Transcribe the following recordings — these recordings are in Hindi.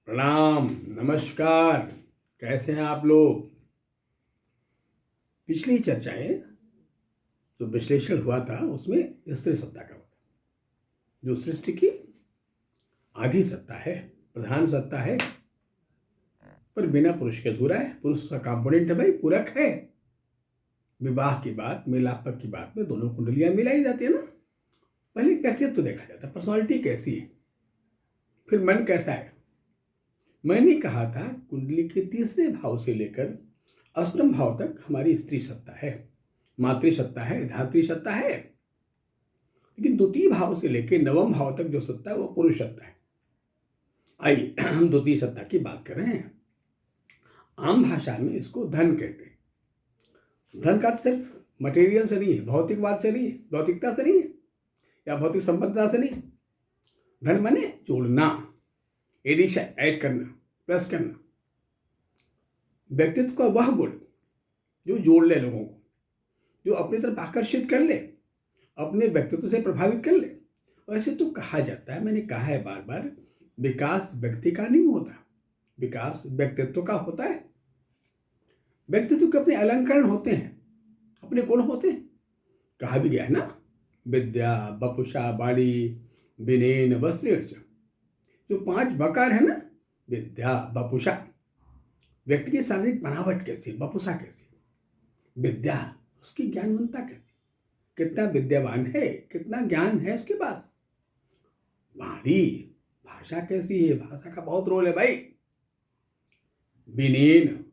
प्रणाम। नमस्कार। कैसे हैं आप लोग? पिछली चर्चाएं जो विश्लेषण हुआ था उसमें स्त्री सत्ता का हुआ था, जो सृष्टि की आधी सत्ता है, प्रधान सत्ता है, पर बिना पुरुष के अधूरा है। पुरुष का कंपोनेंट है भाई, पूरक है। विवाह की बात, मिलाप की बात में दोनों कुंडलियां मिलाई जाती है ना। पहले व्यक्तित्व तो देखा जाता है, पर्सनालिटी कैसी है, फिर मन कैसा है। मैंने कहा था कुंडली के तीसरे भाव से लेकर अष्टम भाव तक हमारी स्त्री सत्ता है, मातृसत्ता है, धात्री सत्ता है। लेकिन द्वितीय भाव से लेकर नवम भाव तक जो सत्ता है वो पुरुष सत्ता है। आइए हम द्वितीय सत्ता की बात कर रहे हैं। आम भाषा में इसको धन कहते हैं। धन का सिर्फ मटेरियल से नहीं है, भौतिकवाद से नहीं है, भौतिकता से नहीं है, या भौतिक संपन्नता से नहीं। धन माने जोड़ना, एडिशन, ऐड करना, प्लस करना। व्यक्तित्व का वह गुण जो जोड़ ले लोगों को, जो अपनी तरफ आकर्षित कर ले, अपने व्यक्तित्व से प्रभावित कर ले। वैसे तो कहा जाता है, मैंने कहा है बार बार, विकास व्यक्ति का नहीं होता, विकास व्यक्तित्व का होता है। व्यक्तित्व के अपने अलंकरण होते हैं, अपने गुण होते हैं। कहा भी गया है ना, विद्या बपुषा बाड़ी विनयन वस्त्रेर्च। जो 5 बकार है ना, विद्या बपुषा, व्यक्ति की शारीरिक बनावट कैसी, बपुषा कैसी, विद्या उसकी ज्ञानवंता कैसी, कितना विद्यावान है, कितना ज्ञान है उसके पास। वाणी, भाषा कैसी है, भाषा का बहुत रोल है भाई। विनयन,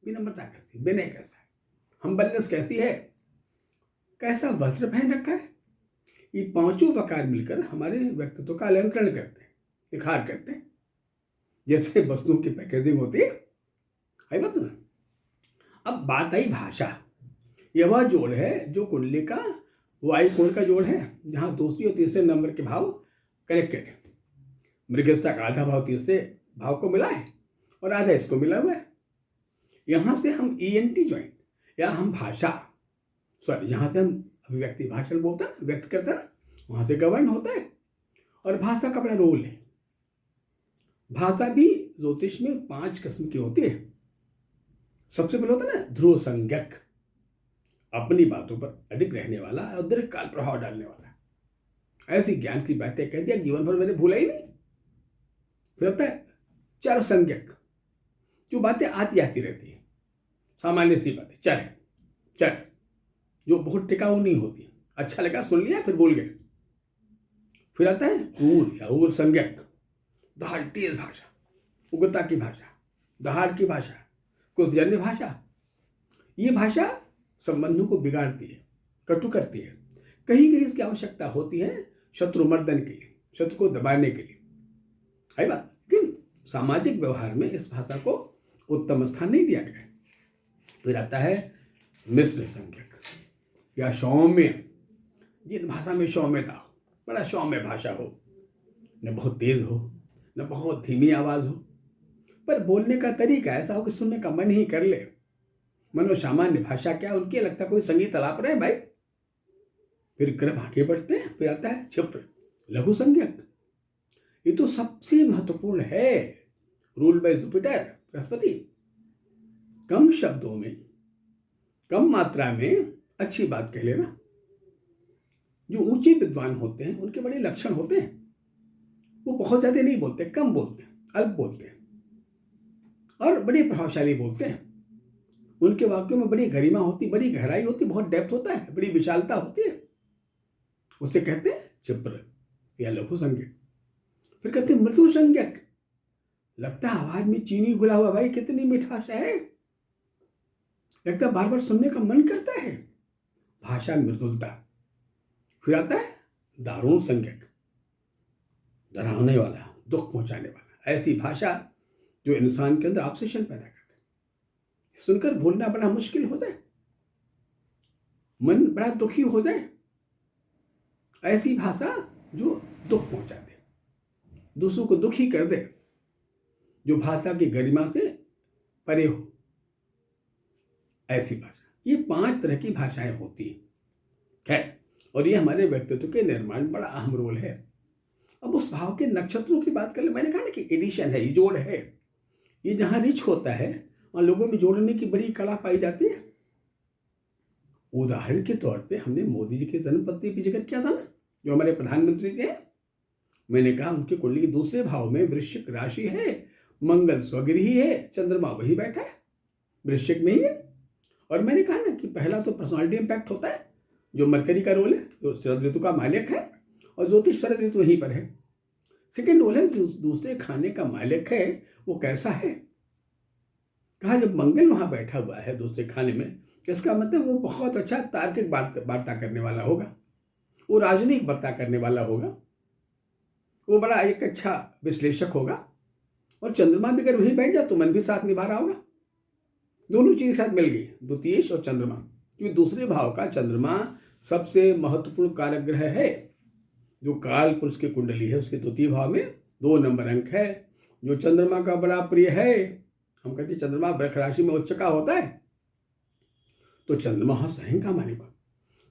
विनम्रता कैसी, विनय कैसा है, हम्बलनेस कैसी है, कैसा वस्त्र पहन रखा है। ये 5 प्रकार मिलकर हमारे व्यक्तित्व का अलंकरण करते हैं, निखार करते हैं। जैसे वस्तुओं की पैकेजिंग होती है बात ना। अब बात आई भाषा। यह वह जोड़ है जो कुंडली का वायु कोण का जोड़ है, जहां दूसरी और तीसरे नंबर के भाव कनेक्टेड है। मृगस्था का आधा भाव तीसरे भाव को मिला है और आधा इसको मिला हुआ है। यहां से हम ENT ज्वाइंट, या हम भाषा, सॉरी, यहां से हम अभिव्यक्ति, भाषण बोलते हैं, व्यक्त करते हैं, वहां से गवर्न होता है। और भाषा का बड़ा रोल है। भाषा भी ज्योतिष में 5 किस्म की होती है। सबसे पहले होता है ना ध्रुव संज्ञक, अपनी बातों पर अडिग रहने वाला और दीर्घकाल प्रभाव डालने वाला। ऐसी ज्ञान की बातें कह दिया, जीवन भर मैंने भूला ही नहीं। फिर होता है चर संज्ञक, जो बातें आती आती रहती है, सामान्य सी बातें, चर है, चर, जो बहुत टिकाऊ नहीं होती, अच्छा लगा सुन लिया फिर भूल गए। फिर आता है ऊर या ऊर संज्ञक, दहाड़ तेज भाषा, उग्रता की भाषा, दहाड़ की भाषा, कुछ भाषा। ये भाषा संबंधों को बिगाड़ती है, कटु करती है। कहीं कहीं इसकी आवश्यकता होती है शत्रु मर्दन के लिए, शत्रु को दबाने के लिए, है बात। लेकिन सामाजिक व्यवहार में इस भाषा को उत्तम स्थान नहीं दिया गया है। फिर आता है मिश्र संज्ञक या सौम्य, जिन भाषा में सौम्यता हो, बड़ा सौम्य भाषा हो, न बहुत तेज हो न बहुत धीमी आवाज हो, पर बोलने का तरीका ऐसा हो कि सुनने का मन ही कर ले। मनो सामान्य भाषा क्या, उनके लगता कोई संगीत अलाप रहे भाई। फिर क्रम आगे बढ़ते हैं। फिर आता है क्षिप्र, लघु संज्ञक। ये तो सबसे महत्वपूर्ण है, रूल बाय जुपिटर, बृहस्पति। कम शब्दों में, कम मात्रा में अच्छी बात कह लेना। जो ऊंचे विद्वान होते हैं उनके बड़े लक्षण होते हैं, वो बहुत ज्यादा नहीं बोलते, कम बोलते हैं, अल्प बोलते हैं और बड़े प्रभावशाली बोलते हैं। उनके वाक्यों में बड़ी गरिमा होती, बड़ी गहराई होती, बहुत डेप्थ होता है, बड़ी विशालता होती है। उसे कहते हैं क्षिप्र या लघु संज्ञक। फिर कहते हैं मृदु संज्ञक। लगता है आवाज में चीनी घुला हुआ, भाई कितनी मिठास है, लगता है बार बार सुनने का मन करता है, भाषा मृदुलता। फिर आता है दारुण संज्ञक, डरावने वाला, दुख पहुंचाने वाला। ऐसी भाषा जो इंसान के अंदर ऑब्सेशन पैदा करते, सुनकर भूलना बड़ा मुश्किल हो जाए, मन बड़ा दुखी हो जाए। ऐसी भाषा जो दुख पहुंचा दे, दूसरों को दुखी कर दे, जो भाषा की गरिमा से परे हो, ऐसी भाषा। ये 5 तरह की भाषाएं होती हैं, और ये हमारे व्यक्तित्व के निर्माण में बड़ा अहम रोल है। अब उस भाव के नक्षत्रों की बात कर ले, मैंने कहा ना कि एडिशन है, ये जोड़ है, ये जहाँ रिच होता है वहाँ लोगों में जोड़ने की बड़ी कला पाई जाती है। उदाहरण के तौर पे हमने मोदी जी के जन्म पत्नी पे जिक्र किया था ना, जो हमारे प्रधानमंत्री जी हैं। मैंने कहा उनकी कुंडली के दूसरे भाव में वृश्चिक राशि है, मंगल स्वगृही है, चंद्रमा वही बैठा है, वृश्चिक में ही है। और मैंने कहा ना कि पहला तो पर्सनालिटी इम्पैक्ट होता है, जो मरकरी का रोल है, जो शरद ऋतु का मालिक है, और ज्योतिष शरद ऋतु वहीं पर है। सेकेंड रोल है दूसरे खाने का मालिक है, वो कैसा है। कहा जब मंगल वहां बैठा हुआ है दूसरे खाने में, इसका मतलब वो बहुत अच्छा तार्किक वार्ता करने वाला होगा, वो राजनीतिक वार्ता करने वाला होगा, वो बड़ा एक अच्छा विश्लेषक होगा। और चंद्रमा भी अगर वहीं बैठ जाए तो मन भी साथ निभा रहा होगा। दोनों चीज साथ मिल गई, द्वितीयेश और चंद्रमा, क्योंकि दूसरे भाव का चंद्रमा सबसे महत्वपूर्ण कारक ग्रह है। जो काल पुरुष की कुंडली है उसके द्वितीय भाव में 2 नंबर अंक है, जो चंद्रमा का बड़ा प्रिय है। हम कहते हैं चंद्रमा वृष राशि में उच्च का होता है, तो चंद्रमा स्वयं का मालिक।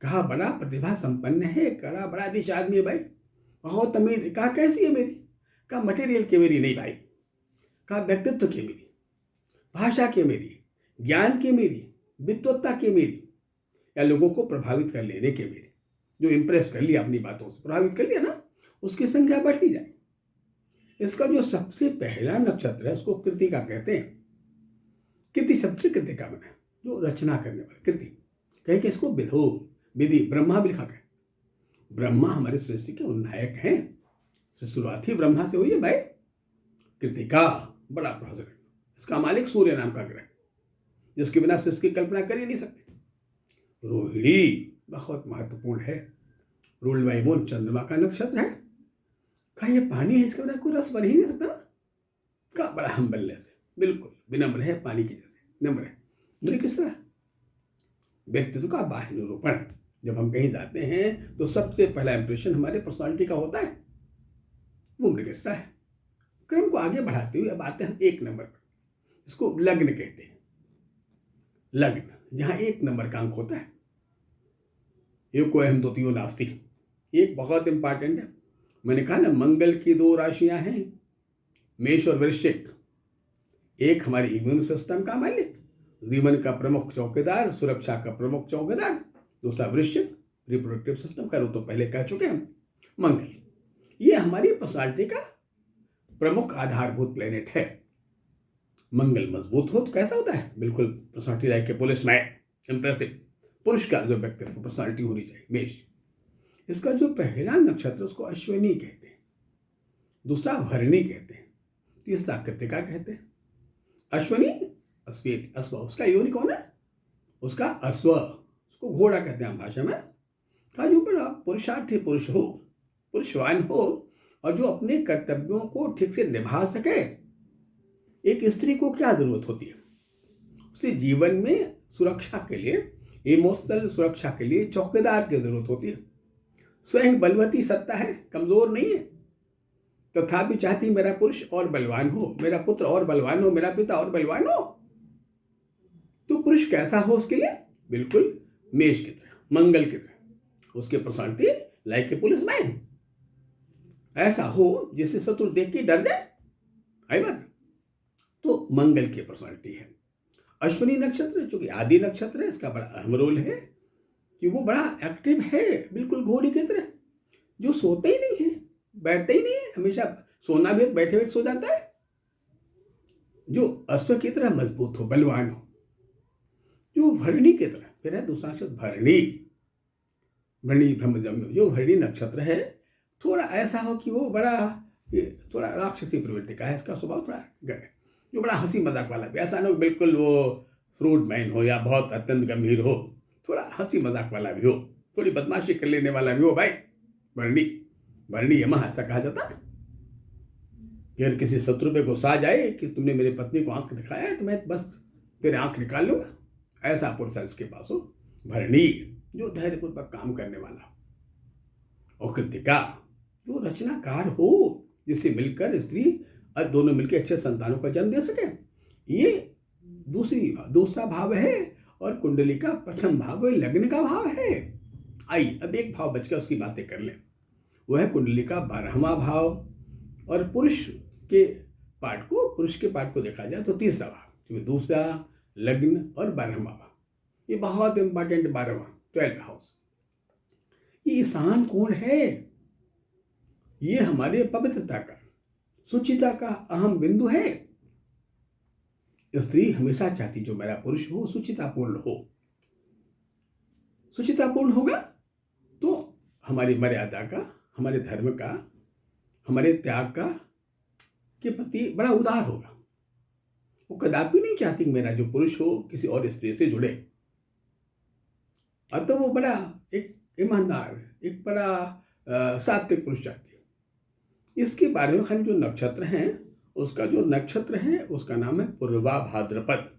कहा बड़ा प्रतिभा संपन्न है, कड़ा बड़ा रिच आदमी है भाई, बहुत अमीर। कहा कैसी है मेरी, कहा मटेरियल की मेरी नहीं भाई, कहा व्यक्तित्व की मेरी, भाषा की मेरी, ज्ञान की मेरी, विद्वत्ता की मेरी, या लोगों को प्रभावित कर लेने के मेरी, जो इंप्रेस कर लिया अपनी बातों से, प्रभावित कर लिया ना, उसकी संख्या बढ़ती जाए। इसका जो सबसे पहला नक्षत्र है उसको कृतिका कहते हैं। कृति शब्द से कृतिका बना, जो रचना करने वाला कृति। कहे कि इसको विधो विधि ब्रह्मा भी लिखा गया। ब्रह्मा हमारे सृष्टि के नायक हैं, शुरुआत ही ब्रह्मा से हुई है भाई। कृतिका बड़ा प्रहसन, इसका मालिक सूर्य नाम का ग्रह, जिसके बिना सृष्टि की कल्पना कर ही नहीं सकते। रोहिणी बहुत महत्वपूर्ण है, रूल बाय मून चंद्रमा का नक्षत्र है। कहा ये पानी है, इसके बिना कोई रस बन ही नहीं सकता ना। का बड़ा हम्बलनेस है, बिल्कुल विनम्र है, पानी के जैसे नम्र है। मेरे किस तरह व्यक्तित्व का बाह्य निरूपण, जब हम कहीं जाते हैं तो सबसे पहला इंप्रेशन हमारे पर्सनालिटी का होता है, वो मृगस्था है। क्रम को आगे बढ़ाते हुए अब आते हैं 1 नंबर पर, इसको लग्न कहते हैं। लग्न जहां 1 नंबर का अंक होता है, एको अहम द्वितीयो नास्ति, एक बहुत इंपॉर्टेंट है। मैंने कहा ना मंगल की 2 राशियां हैं, मेष और वृश्चिक। एक हमारी इम्यून सिस्टम का मालिक, जीवन का प्रमुख चौकीदार, सुरक्षा का प्रमुख चौकीदार। दूसरा वृश्चिक, रिप्रोडक्टिव सिस्टम का, तो पहले कह चुके हैं। मंगल ये हमारी पर्सनालिटी का प्रमुख आधारभूत प्लेनेट है। मंगल मजबूत हो तो कैसा होता है, बिल्कुल पर्सनालिटी लाइक के पुलिस मैन, इंप्रेसिव पुरुष का जो व्यक्तित्व पर्सनालिटी होनी चाहिए। मेष, इसका जो पहला नक्षत्र उसको अश्विनी कहते हैं, दूसरा भरणी कहते हैं, तीसरा कृतिका कहते हैं। अश्विनी अश्वेत अश्व, उसका योनि कौन है, उसका अश्व, उसको घोड़ा कहते हैं हम भाषा में। का जो बड़ा पुरुषार्थी पुरुष हो, पुरुषवान हो, और जो अपने कर्तव्यों को ठीक से निभा सके। एक स्त्री को क्या जरूरत होती है, उसे जीवन में सुरक्षा के लिए, इमोशनल सुरक्षा के लिए चौकीदार की जरूरत होती है। स्वयं बलवती सत्ता है, कमजोर नहीं है, तथापि चाहती मेरा पुरुष और बलवान हो, मेरा पुत्र और बलवान हो, मेरा पिता और बलवान हो। तो पुरुष कैसा हो उसके लिए, बिल्कुल मेष की तरह, मंगल की तरह, उसके personality like a police man, ऐसा हो जिसे शत्रु देख के डर जाए, आई बात। तो मंगल की पर्सनालिटी है। अश्विनी नक्षत्र जो कि आदि नक्षत्र है, इसका बड़ा अहम रोल है कि वो बड़ा एक्टिव है, बिल्कुल घोड़ी की तरह, जो सोते ही नहीं है, बैठते ही नहीं है, हमेशा सोना भी बैठे हुए सो जाता है। जो अश्व की तरह मजबूत हो, बलवान हो। जो भरणी की तरह, फिर है दूसरा नक्षत्र भरणी, भरणी ब्रह्मजम्य, जो भरणी नक्षत्र है, थोड़ा ऐसा हो कि वो बड़ा थोड़ा राक्षसी प्रवृत्ति का है, इसका स्वभाव थोड़ा जो बड़ा हंसी मजाक वाला भी, ऐसा ना बिल्कुल वो फ्रूड मैन हो या बहुत अत्यंत गंभीर हो, थोड़ा हंसी मजाक वाला भी हो, थोड़ी बदमाशी कर लेने वाला भी हो भाई। भरणी, भरणी यमह ऐसा कहा जाता है। अगर किसी शत्रु पे गुस्सा आ जाए कि तुमने मेरी पत्नी को आंख दिखाया है तो मैं बस तेरे आंख निकाल लूंगा, ऐसा पुरुष इसके पास हो। भरणी जो धैर्यपूर्वक काम करने वाला, और कृतिका जो रचनाकार हो, जिससे मिलकर स्त्री दोनों मिलकर अच्छे संतानों का जन्म दे सके। ये दूसरा भाव है, और कुंडली का प्रथम भाव लग्न का भाव है। आई अब एक भाव बच गया, उसकी बातें कर लें। वह कुंडली का 12वां भाव, और पुरुष के पार्ट को देखा जाए तो तीसरा भाव, क्योंकि दूसरा, लग्न और 12वां भाव, ये बहुत इंपॉर्टेंट 12वां 12th हाउस। ये ईशान कोण है, ये हमारे पवित्रता का, सुचिता का अहम बिंदु है। स्त्री हमेशा चाहती जो मेरा पुरुष हो सुचितापूर्ण हो। सुचितापूर्ण होगा तो हमारी मर्यादा का, हमारे धर्म का, हमारे त्याग का के प्रति बड़ा उदार होगा। वो कदापि नहीं चाहती मेरा जो पुरुष हो किसी और स्त्री से जुड़े। अब तो वो बड़ा एक ईमानदार, एक बड़ा सात्विक पुरुष चाहती है। इसके बारे में खाली जो नक्षत्र हैं, उसका जो नक्षत्र है उसका नाम है पूर्वा भाद्रपद,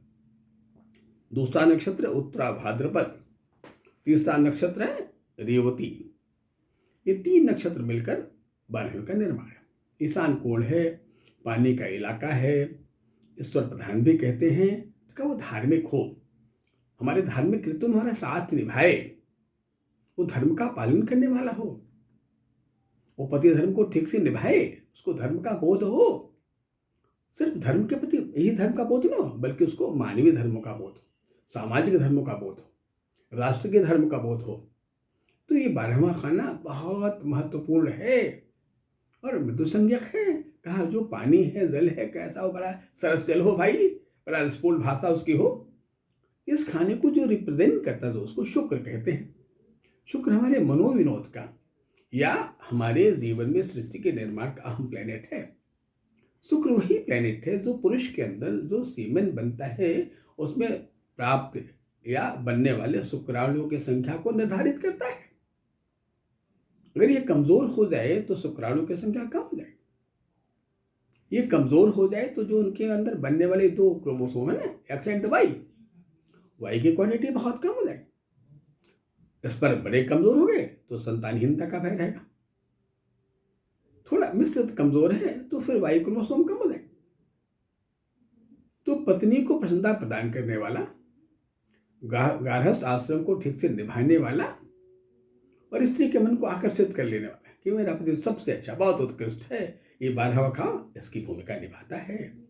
दूसरा नक्षत्र उत्तरा भाद्रपद, तीसरा नक्षत्र है रेवती। ये 3 नक्षत्र मिलकर 12वें का निर्माण है। ईशान कोण है, पानी का इलाका है, ईश्वर प्रधान भी कहते हैं। तो वो धार्मिक हो, हमारे धार्मिक कृत्यों में हमारा साथ निभाए, वो धर्म का पालन करने वाला हो, वो पति धर्म को ठीक से निभाए, उसको धर्म का बोध हो। सिर्फ धर्म के प्रति यही धर्म का बोध ना हो, बल्कि उसको मानवीय धर्मों का बोध हो, सामाजिक धर्मों का बोध हो, राष्ट्र के धर्म का बोध हो। तो ये 12वां खाना बहुत महत्वपूर्ण है और मृदु संज्ञक है। कहा जो पानी है, जल है, कैसा हो, बड़ा सरस जल हो भाई, बड़ा रसपूर्ण भाषा उसकी हो। इस खाने को जो रिप्रेजेंट करता है उसको शुक्र कहते हैं। शुक्र हमारे मनोविनोद का या हमारे जीवन में सृष्टि के निर्माण का अहम प्लेनेट है। शुक्र वही प्लेनेट है जो पुरुष के अंदर जो सीमेन बनता है उसमें प्राप्त या बनने वाले शुक्राणुओं की संख्या को निर्धारित करता है। अगर ये कमजोर हो जाए तो शुक्राणु की संख्या कम हो जाए। ये कमजोर हो जाए तो जो उनके अंदर बनने वाले 2 क्रोमोसोम है ना, एक्स एंड वाई की क्वांटिटी बहुत कम हो जाए। इस पर बड़े कमजोर हो गए तो संतानहीनता का भय रहेगा। थोड़ा मिश्रित कमजोर है तो फिर वाई क्रोमोसोम कम हो जाए। तो पत्नी को प्रसन्नता प्रदान करने वाला, गार्हस्थ आश्रम को ठीक से निभाने वाला और स्त्री के मन को आकर्षित कर लेने वाला कि मेरा पति सबसे अच्छा, बहुत उत्कृष्ट है, ये 12वां इसकी भूमिका निभाता है।